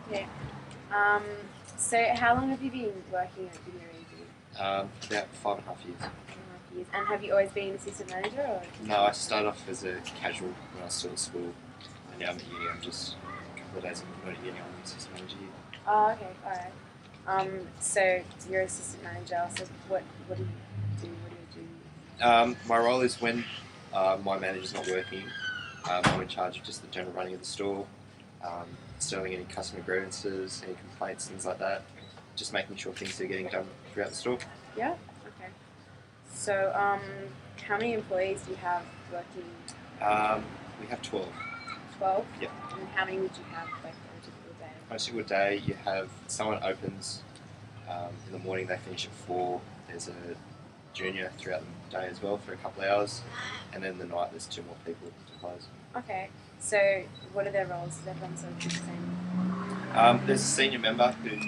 Okay. Um, so how long have you been working at Video Review? About 5.5 years. 2.5 years. And have you always been assistant manager or? No, I started off as a casual when I was still at school, and now I'm at uni. I'm just a couple of days I'm not at uni. I'm assistant manager here. Oh, okay, all right. So you're assistant manager. So what do you do? What do you do? My role is when my manager's not working, I'm in charge of just the general running of the store, settling any customer grievances, any complaints, things like that. Just making sure things are getting done throughout the store. Yeah. Okay. So how many employees do you have working? We have 12. 12. Yep. And how many would you have like on a typical day? On a single day, you have someone opens in the morning. They finish at 4. There's a junior throughout the day as well for a couple of hours, and then the night there's 2 more people to close. Okay. So what are their roles? Is everyone sort of the same? There's a senior member the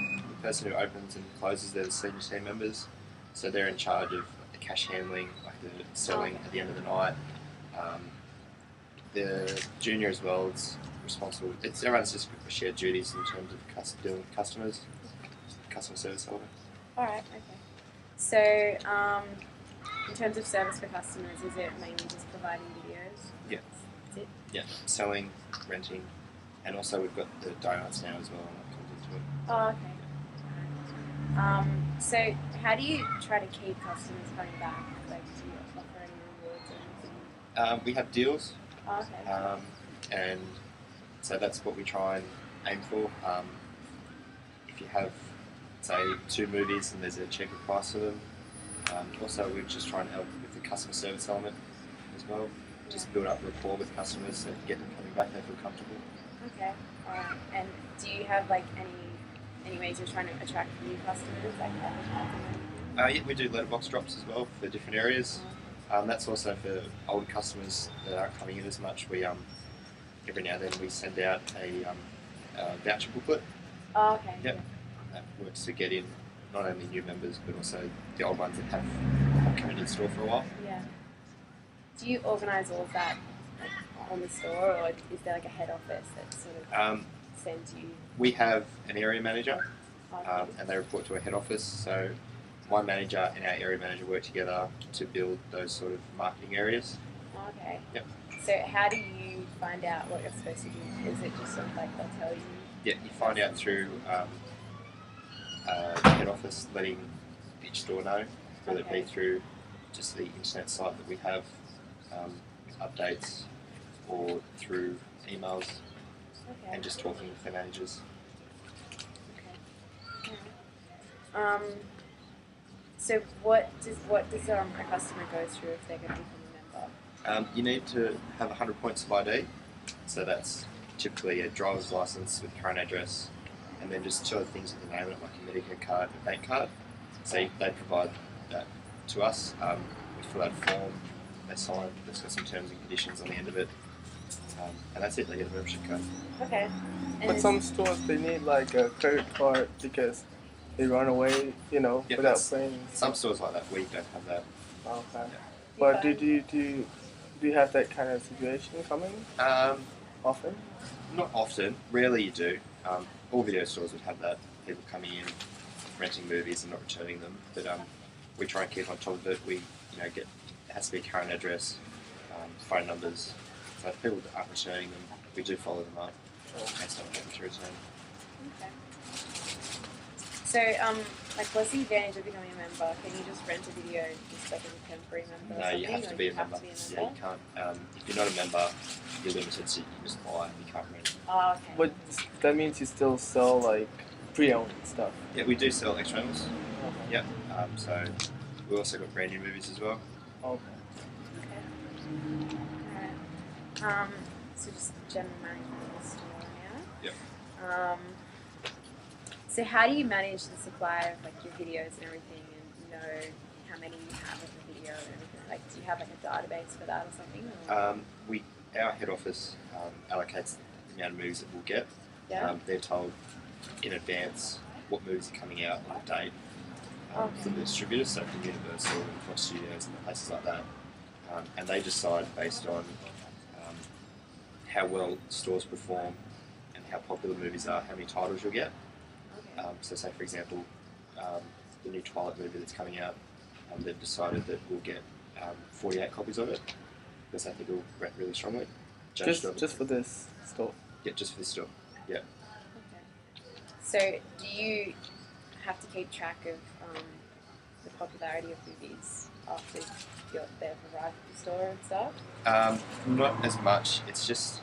person who opens and closes. They're the senior team members, so they're in charge of the cash handling, like the selling at the end of the night. The junior as well is responsible. Everyone's just shared duties in terms of dealing with customers, customer service holder. All right. Okay. So in terms of service for customers, is it mainly just providing videos? Yeah. That's it? Yeah, selling, renting, and also we've got the donuts now as well, and that comes into it. Oh, okay. So how do you try to keep customers coming back? Like, do you offer any rewards or anything? We have deals, Oh, okay. and so that's what we try and aim for. If you have, say, 2 movies and there's a cheaper price for them, also we're just trying to help with the customer service element as well. Just build up rapport with customers and get them coming back. They feel comfortable. Okay. And do you have like any ways you're trying to attract new customers, like advertising or anything? Yeah, we do letterbox drops as well for different areas. That's also for older customers that aren't coming in as much. We every now and then we send out a voucher booklet. Oh, okay. Yep. Yeah. That works to get in not only new members but also the old ones that have come into the store for a while. Yeah. Do you organise all of that like, on the store, or is there like a head office that sort of sends you? We have an area manager, Okay. and they report to a head office. So my manager and our area manager work together to build those sort of marketing areas. Okay. Yep. So how do you find out what you're supposed to do? Is it just sort of like they'll tell you? Yeah, you find out through the head office letting each store know, whether it be through just the internet site that we have with updates, or through emails, Okay. and just talking with the managers. Okay. Alright. So what does a customer go through if they're going to become a member? You need to have 100 points of ID, so that's typically a driver's license with current address, and then just 2 other things with the name on it, like a Medicare card and a bank card. So they provide that to us. We fill out a form, they sign, there's got some terms and conditions on the end of it, and that's it, they get a membership card. Okay. And But some stores, they need like a credit card because they run away, Yeah, without paying. Some stores like that, we don't have that. Okay. Yeah. But do you have that kind of situation coming often? Not often, rarely you do. All video stores would have that, people coming in, renting movies and not returning them. But we try and keep on top of it. We, it has to be a current address, phone numbers. So if people aren't returning them, we do follow them up and start getting to return. Okay. So, like, what's the advantage of becoming a member? Can you just rent a video just like as a temporary member? No, or you something, have to or be you a have member. to be a Yeah, member? you can't. If you're not a member, you're limited, so you can just buy. You can't rent. Oh, okay. But that means you still sell like pre-owned stuff. Yeah, we do sell extra rentals. Okay. Yep. So we also got brand new movies as well. Okay. Okay. Alright. So just general management of the store now. Yep. So how do you manage the supply of like your videos and everything, and know how many you have of the video and everything? Like, do you have like a database for that or something? Or? Our head office allocates the amount of movies that we'll get. Yeah. They're told in advance what movies are coming out on the date from the distributors, so from Universal and Fox Studios and places like that. And they decide based on how well stores perform and how popular movies are, how many titles you'll get. Okay. So say for example, the new Twilight movie that's coming out, they've decided that we'll get 48 copies of it because I think it'll rate really strongly. Just for this store? Yeah, just for this store. Yeah. Okay. So do you have to keep track of the popularity of movies after they've arrived at the store and stuff? Not as much. It's just